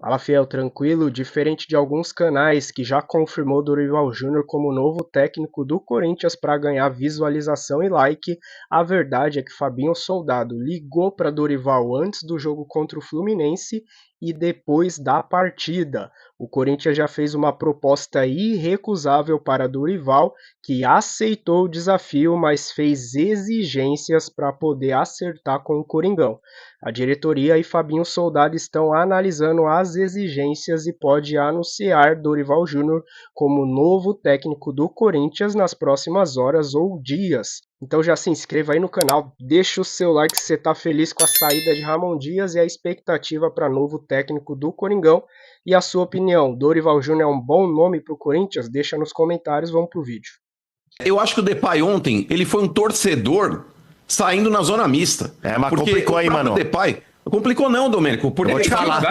Fala, Fiel, tranquilo? Diferente de alguns canais que já confirmou Dorival Júnior como novo técnico do Corinthians para ganhar visualização e like, a verdade é que Fabinho Soldado ligou para Dorival antes do jogo contra o Fluminense e depois da partida. O Corinthians já fez uma proposta irrecusável para Dorival, que aceitou o desafio, mas fez exigências para poder acertar com o Coringão. A diretoria e Fabinho Soldado estão analisando as exigências e pode anunciar Dorival Júnior como novo técnico do Corinthians nas próximas horas ou dias. Então já se inscreva aí no canal, deixa o seu like se você está feliz com a saída de Ramon Dias e a expectativa para novo técnico do Coringão. E a sua opinião, Dorival Júnior é um bom nome para o Corinthians? Deixa nos comentários, vamos pro vídeo. Eu acho que o Depay ontem, ele foi um torcedor saindo na zona mista. Mas complicou aí, mano. Depay, complicou não, Domênico. Porque vou te falar.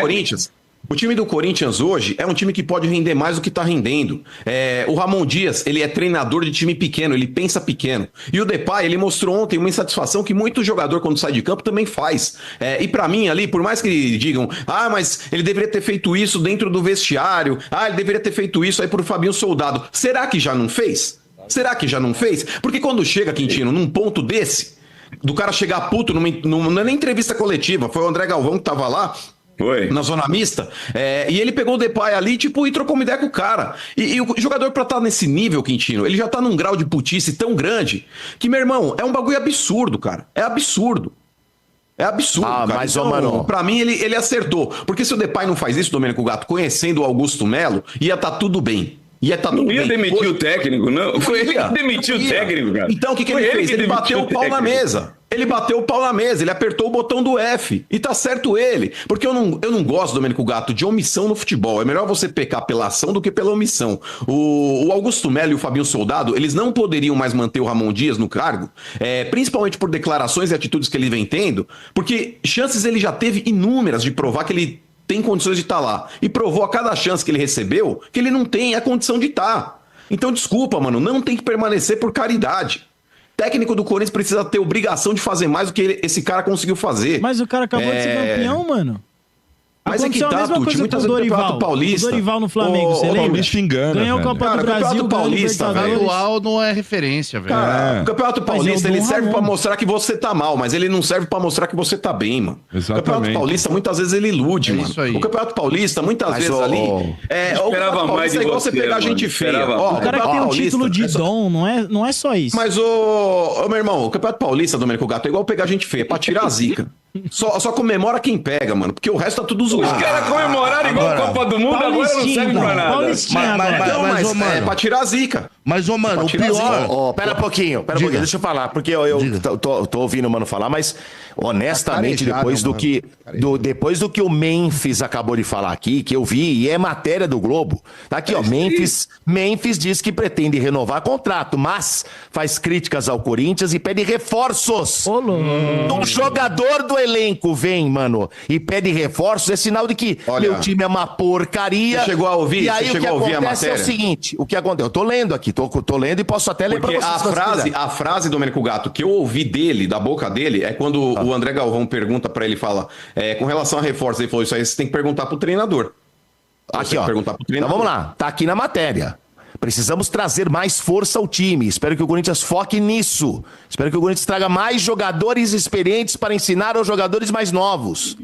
Corinthians. O time do Corinthians hoje é um time que pode render mais do que tá rendendo. O Ramon Dias, ele é treinador de time pequeno, ele pensa pequeno. E o Depay, ele mostrou ontem uma insatisfação que muito jogador quando sai de campo também faz. E pra mim ali, por mais que digam, mas ele deveria ter feito isso dentro do vestiário, ele deveria ter feito isso aí pro Fabinho Soldado. Será que já não fez? Será que já não fez? Porque quando chega, Quintino, num ponto desse, do cara chegar puto não é nem entrevista coletiva, foi o André Galvão que tava lá, na zona mista, e ele pegou o Depay ali, e trocou uma ideia com o cara. E o jogador pra estar nesse nível, Quintino, ele já tá num grau de putice tão grande, que, meu irmão, é um bagulho absurdo, cara. É absurdo. É absurdo, cara. Mas, então, mano, pra mim, ele acertou. Porque se o Depay não faz isso, Domênico Gato, conhecendo o Augusto Melo, ia tá tudo bem. Não ia demitir o técnico, não. Foi ele que demitiu o técnico, cara. Então, o que ele fez? Ele bateu o pau na mesa. Ele bateu o pau na mesa, ele apertou o botão do F. E tá certo ele. Porque eu não gosto, Domênico Gato, de omissão no futebol. É melhor você pecar pela ação do que pela omissão. O Augusto Melo e o Fabinho Soldado, eles não poderiam mais manter o Ramon Dias no cargo, principalmente por declarações e atitudes que ele vem tendo, porque chances ele já teve inúmeras de provar que ele tem condições de estar lá. E provou a cada chance que ele recebeu que ele não tem a condição de estar. Então, desculpa, mano, não tem que permanecer por caridade. Técnico do Corinthians precisa ter obrigação de fazer mais do que esse cara conseguiu fazer. Mas o cara acabou de ser campeão, mano. Mas é que tá, Tuti, muitas vezes o Campeonato Paulista... O Dorival no Flamengo, você lembra? O Paulista engana, ganhou o Campeonato do Brasil, Paulista, velho. O atual não é referência, velho. Cara, o Campeonato Paulista, ele serve pra mostrar que você tá mal, mas ele não serve pra mostrar que você tá bem, mano. Exatamente. O Campeonato Paulista, muitas vezes, ele ilude, mano. Isso aí. O Campeonato Paulista, muitas vezes ali... esperava mais de igual você, você pegar mano. gente feia. O cara que tem um título de dom, não é só isso. Mas, meu irmão, o Campeonato Paulista, Domênico Gato, é igual pegar gente feia, pra tirar a zica. Só comemora quem pega, mano, porque o resto tá tudo zoado. Os caras comemoraram igual a Copa do Mundo, agora não serve pra nada. Paulistinha, mas pra tirar a zica. Mas, ô, mano, o pior... Pera um pouquinho, deixa eu falar, porque eu tô ouvindo o mano falar, mas honestamente, depois do que o Memphis acabou de falar aqui, que eu vi, e é matéria do Globo, tá aqui, ó, Memphis diz que pretende renovar contrato, mas faz críticas ao Corinthians e pede reforços. Um jogador do elenco vem, mano, e pede reforços, é sinal de que meu time é uma porcaria. Você chegou a ouvir? E aí o que acontece é o seguinte, eu tô lendo aqui, tô lendo e posso até ler pra vocês. A frase, Domênico Gato, que eu ouvi dele, da boca dele, é quando o André Galvão pergunta pra ele, fala, com relação a reforço, ele falou, isso aí você tem que perguntar pro treinador. Aqui, ó. Então vamos lá, tá aqui na matéria. Precisamos trazer mais força ao time. Espero que o Corinthians foque nisso. Espero que o Corinthians traga mais jogadores experientes para ensinar aos jogadores mais novos.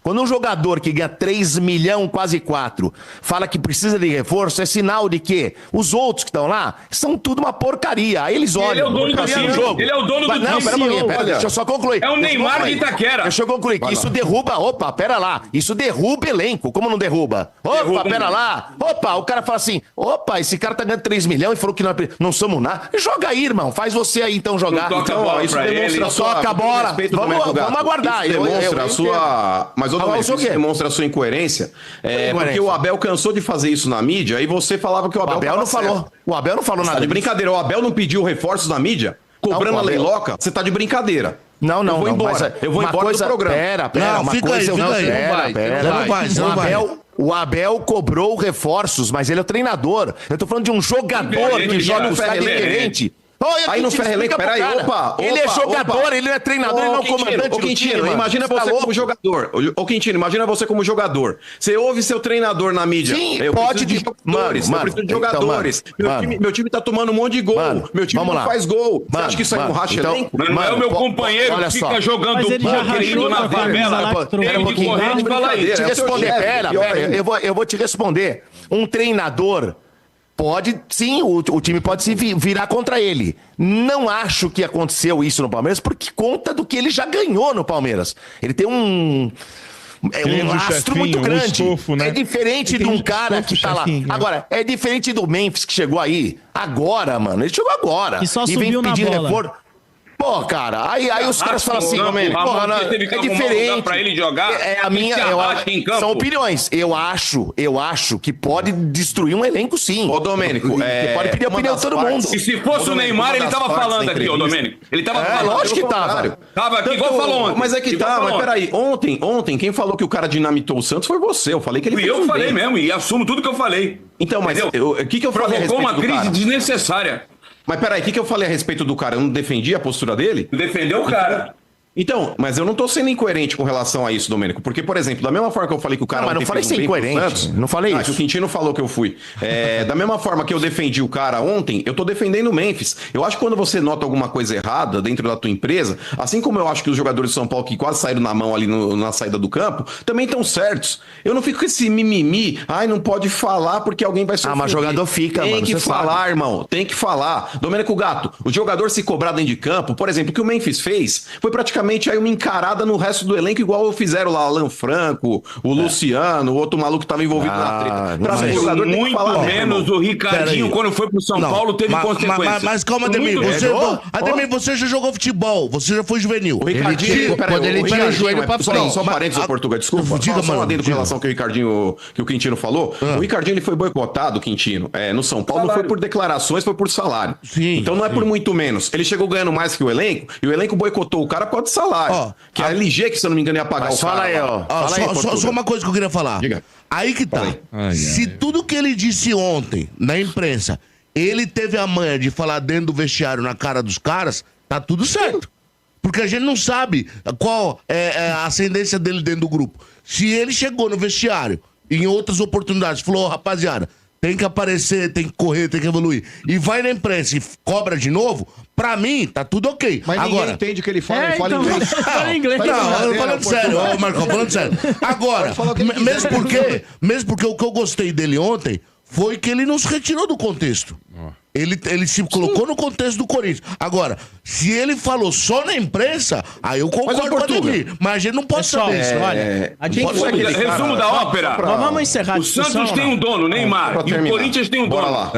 Quando um jogador que ganha 3 milhões, quase 4, fala que precisa de reforço, é sinal de que os outros que estão lá são tudo uma porcaria. Aí eles olham. Ele é o dono do time. Ele é o dono do time. Não, pera, deixa eu só concluir. É o Neymar de Itaquera. Deixa eu concluir. Isso derruba. Opa, pera lá. Isso derruba elenco. Como não derruba? Opa, pera lá. Opa, o cara fala assim: opa, esse cara tá ganhando 3 milhões e falou que não somos nada. Joga aí, irmão. Faz você aí então jogar. Toca a bola pra ele. Toca a bola. Vamos aguardar. Isso demonstra a sua. Mas isso demonstra a sua incoerência. Porque o Abel cansou de fazer isso na mídia e você falava que o Abel não falou. O Abel não falou nada. Tá de brincadeira. O Abel não pediu reforços na mídia? Cobrando a leiloca? Você tá de brincadeira. Não. Eu vou embora. Eu vou embora do programa. Pera. Não, fica aí. Não vai. O Abel cobrou reforços, mas ele é o treinador. Eu tô falando de um jogador que joga os caras diferente. Aí no ferro elenco, peraí, opa, ele é jogador, ele não é treinador, ele não é comandante do time. Imagina você como jogador. Ô, Quintino, imagina você como jogador. Você ouve seu treinador na mídia. Sim, eu pode preciso de jogadores. Eu preciso de jogadores. Meu time tá tomando um monte de gol. Meu time não faz gol. Você acha que isso aí não racha elenco? Não é o meu companheiro que fica jogando querido na tabela. Tem que correr e falar isso. Te responder, pera, eu vou te responder. Um treinador pode, sim, o time pode se virar contra ele. Não acho que aconteceu isso no Palmeiras, porque conta do que ele já ganhou no Palmeiras. Ele tem um lastro muito grande. Estofo, né? É diferente de um cara que tá lá. Agora, é diferente do Memphis que chegou aí. Agora, mano. Ele chegou agora. E só subiu na bola. Pô, cara, aí os caras falam assim, é diferente. Pra ele jogar, são opiniões. Eu acho que pode destruir um elenco, sim. Ô, Domênico, pode pedir a opinião de todo mundo. E se fosse o Neymar, ele tava falando aqui, ô, Domênico. Ele tava falando. Lógico que tava. Tava aqui, igual falou ontem. Mas é que tá, mas peraí. Ontem, quem falou que o cara dinamitou o Santos foi você. Eu falei que ele fez eu falei mesmo, e assumo tudo que eu falei. Então, mas o que eu falei a respeito do cara? Provocou uma crise desnecessária. Mas peraí, o que eu falei a respeito do cara? Eu não defendi a postura dele? Defendeu o cara. Então, mas eu não tô sendo incoerente com relação a isso, Domênico. Porque, por exemplo, da mesma forma que eu falei que o cara... Mas não falei ser incoerente. Não falei isso. Que o Quintino falou que eu fui. Da mesma forma que eu defendi o cara ontem, eu tô defendendo o Memphis. Eu acho que quando você nota alguma coisa errada dentro da tua empresa, assim como eu acho que os jogadores de São Paulo que quase saíram na mão ali na saída do campo, também estão certos. Eu não fico com esse mimimi. Não pode falar porque alguém vai sofrer. Mas jogador fica, mano. Tem que falar, irmão. Tem que falar. Domênico Gato, o jogador se cobrar dentro de campo, por exemplo, o que o Memphis fez foi praticamente aí uma encarada no resto do elenco, igual fizeram lá Alan Franco, o Luciano, o outro maluco que tava envolvido na treta. Mas jogador muito falar, menos o Ricardinho, quando foi pro São Paulo, teve consequências. Mas calma, Ademir, você já jogou futebol, você já foi juvenil. O Ricardinho, quando ele tinha o joelho pra frente. Só parênteses, Portugal, desculpa. Só uma dentro com relação que o Ricardinho, que o Quintino falou. O Ricardinho, ele foi boicotado, Quintino, no São Paulo, não foi por declarações, foi por salário. Então não é por muito menos. Ele chegou ganhando mais que o elenco, e o elenco boicotou o cara por causa do salário. Que a LG, que se eu não me engano, ia pagar o cara. Fala aí, ó. Só uma coisa que eu queria falar. Diga. Aí que tá. Se tudo que ele disse ontem na imprensa, ele teve a manha de falar dentro do vestiário na cara dos caras, tá tudo certo. Porque a gente não sabe qual é a ascendência dele dentro do grupo. Se ele chegou no vestiário, em outras oportunidades, falou, rapaziada, tem que aparecer, tem que correr, tem que evoluir. E vai na imprensa e cobra de novo, pra mim, tá tudo ok. Mas agora, ninguém entende o que ele fala, ele fala inglês. Fala inglês. Não, falando sério, Marcão, falando sério. Agora, mesmo porque o que eu gostei dele ontem foi que ele não se retirou do contexto. Ele se colocou no contexto do Corinthians. Agora, se ele falou só na imprensa, aí eu concordo com o Ademir. Mas a gente não pode saber isso. Olha, a gente resumo da ópera. Vamos encerrar. O Santos tem um dono, Neymar. E o Corinthians tem um dono. Bora lá.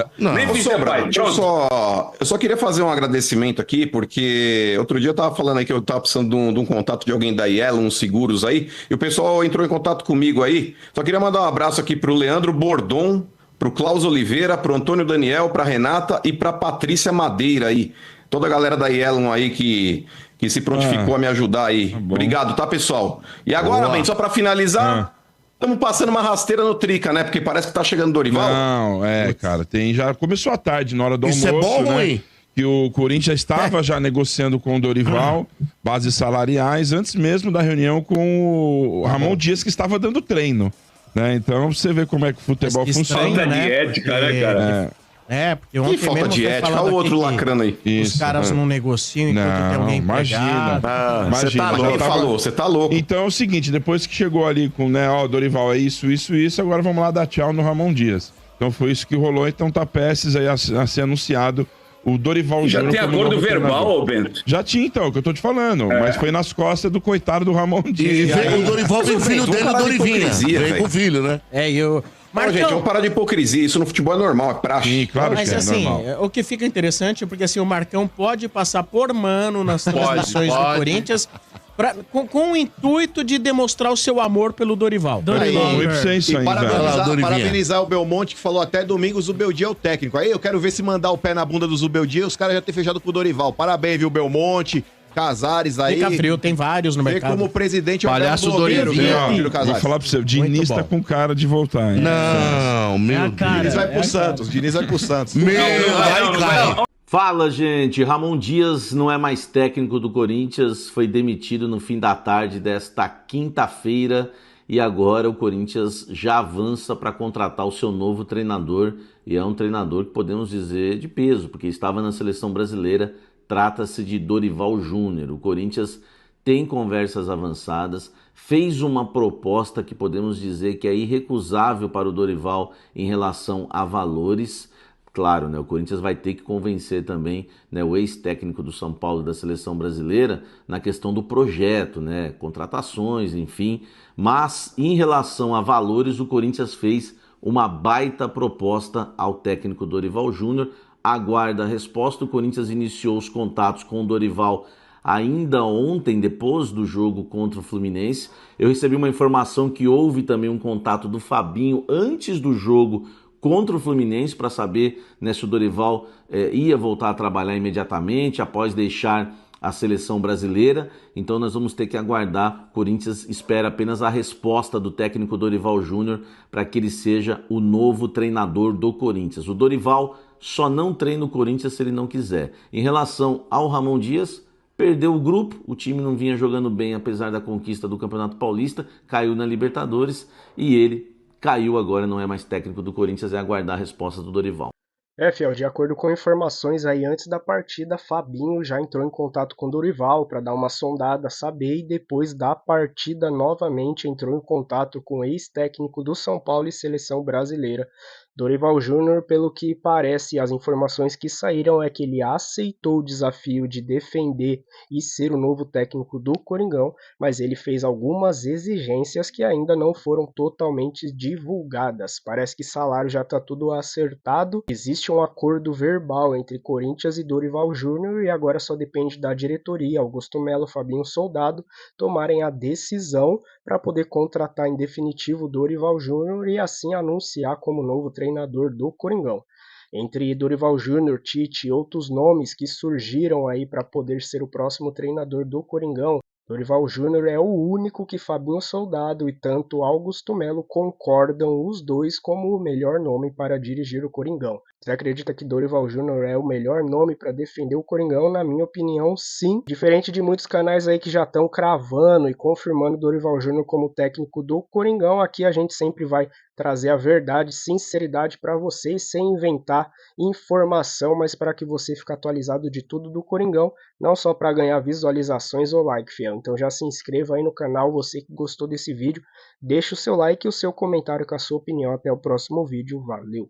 Eu só queria fazer um agradecimento aqui, porque outro dia eu tava falando aí que eu tava precisando de um contato de alguém da Yellow, uns seguros aí, e o pessoal entrou em contato comigo aí. Só queria mandar um abraço aqui pro Leandro Bordon, pro Klaus Oliveira, pro Antônio Daniel, pra Renata e pra Patrícia Madeira aí. Toda a galera da Yellow aí que se prontificou a me ajudar aí. Obrigado, tá, pessoal? E agora, bem, só pra finalizar, estamos passando uma rasteira no Trica, né? Porque parece que tá chegando Dorival. Não, cara, já começou à tarde, na hora do almoço, é bom, né? hein? Que o Corinthians estava já negociando com o Dorival bases salariais antes mesmo da reunião com o Ramon Dias, que estava dando treino. Né? Então você vê como é que o futebol funciona. Falta de ética, né, cara? Porque ontem que falta de ética, olha o outro lacrando aí. Os caras não negociam enquanto tem alguém imagina. Você tá louco. Então é o seguinte, depois que chegou ali com, Dorival é isso, agora vamos lá dar tchau no Ramon Dias. Então foi isso que rolou, então tá prestes aí a ser anunciado o Dorival Júnior. Já tem acordo verbal, Bento? Já tinha, então, o que eu tô te falando. Mas foi nas costas do coitado do Ramon Dias. E o Dorival vem filho dele, o Dorivinha. Vem com o filho, né? Mas, gente, vamos parar de hipocrisia. Isso no futebol é normal, é praxe. Sim, claro que é normal. O que fica interessante é porque assim, o Marcão pode passar por mano nas transmissões do Corinthians com o intuito de demonstrar o seu amor pelo Dorival. Parabenizar o Belmonte, que falou até domingos o Zubeldia é o técnico. Aí eu quero ver se mandar o pé na bunda do Zubeldia, os caras já ter fechado com o Dorival. Parabéns, viu, Belmonte, Casares aí. Fica frio, tem vários no mercado. Como presidente é um palhaço Dorival. Vou falar pra você, o Diniz tá com cara de voltar, hein? Não, meu Deus. Diniz vai pro Santos, Diniz vai pro Santos. Vai, cara. Fala, gente. Ramon Dias não é mais técnico do Corinthians, foi demitido no fim da tarde desta quinta-feira e agora o Corinthians já avança para contratar o seu novo treinador e é um treinador que podemos dizer de peso, porque estava na seleção brasileira, trata-se de Dorival Júnior. O Corinthians tem conversas avançadas, fez uma proposta que podemos dizer que é irrecusável para o Dorival em relação a valores. Claro, né, o Corinthians vai ter que convencer também, né, o ex-técnico do São Paulo da seleção brasileira na questão do projeto, né, contratações, enfim. Mas em relação a valores, o Corinthians fez uma baita proposta ao técnico Dorival Júnior. Aguarda a resposta. O Corinthians iniciou os contatos com o Dorival ainda ontem, depois do jogo contra o Fluminense. Eu recebi uma informação que houve também um contato do Fabinho antes do jogo contra o Fluminense para saber, né, se o Dorival ia voltar a trabalhar imediatamente após deixar a seleção brasileira. Então nós vamos ter que aguardar. O Corinthians espera apenas a resposta do técnico Dorival Júnior para que ele seja o novo treinador do Corinthians. O Dorival só não treina o Corinthians se ele não quiser. Em relação ao Ramon Dias, perdeu o grupo, o time não vinha jogando bem apesar da conquista do Campeonato Paulista, caiu na Libertadores e ele caiu agora, não é mais técnico do Corinthians, é aguardar a resposta do Dorival. Fiel, de acordo com informações aí antes da partida, Fabinho já entrou em contato com Dorival para dar uma sondada, saber, e depois da partida novamente entrou em contato com o ex-técnico do São Paulo e seleção brasileira, Dorival Júnior. Pelo que parece, as informações que saíram é que ele aceitou o desafio de defender e ser o novo técnico do Coringão, mas ele fez algumas exigências que ainda não foram totalmente divulgadas. Parece que salário já está tudo acertado, existe um acordo verbal entre Corinthians e Dorival Júnior e agora só depende da diretoria, Augusto Melo, Fabinho Soldado, tomarem a decisão para poder contratar em definitivo Dorival Júnior e assim anunciar como novo treinador do Coringão. Entre Dorival Júnior, Tite e outros nomes que surgiram aí para poder ser o próximo treinador do Coringão, Dorival Júnior é o único que Fabinho Soldado e tanto Augusto Melo concordam os dois como o melhor nome para dirigir o Coringão. Você acredita que Dorival Júnior é o melhor nome para defender o Coringão? Na minha opinião, sim. Diferente de muitos canais aí que já estão cravando e confirmando Dorival Júnior como técnico do Coringão, aqui a gente sempre vai trazer a verdade, sinceridade para vocês, sem inventar informação, mas para que você fique atualizado de tudo do Coringão, não só para ganhar visualizações ou like, fiel. Então já se inscreva aí no canal, você que gostou desse vídeo, deixa o seu like e o seu comentário com a sua opinião. Até o próximo vídeo, valeu!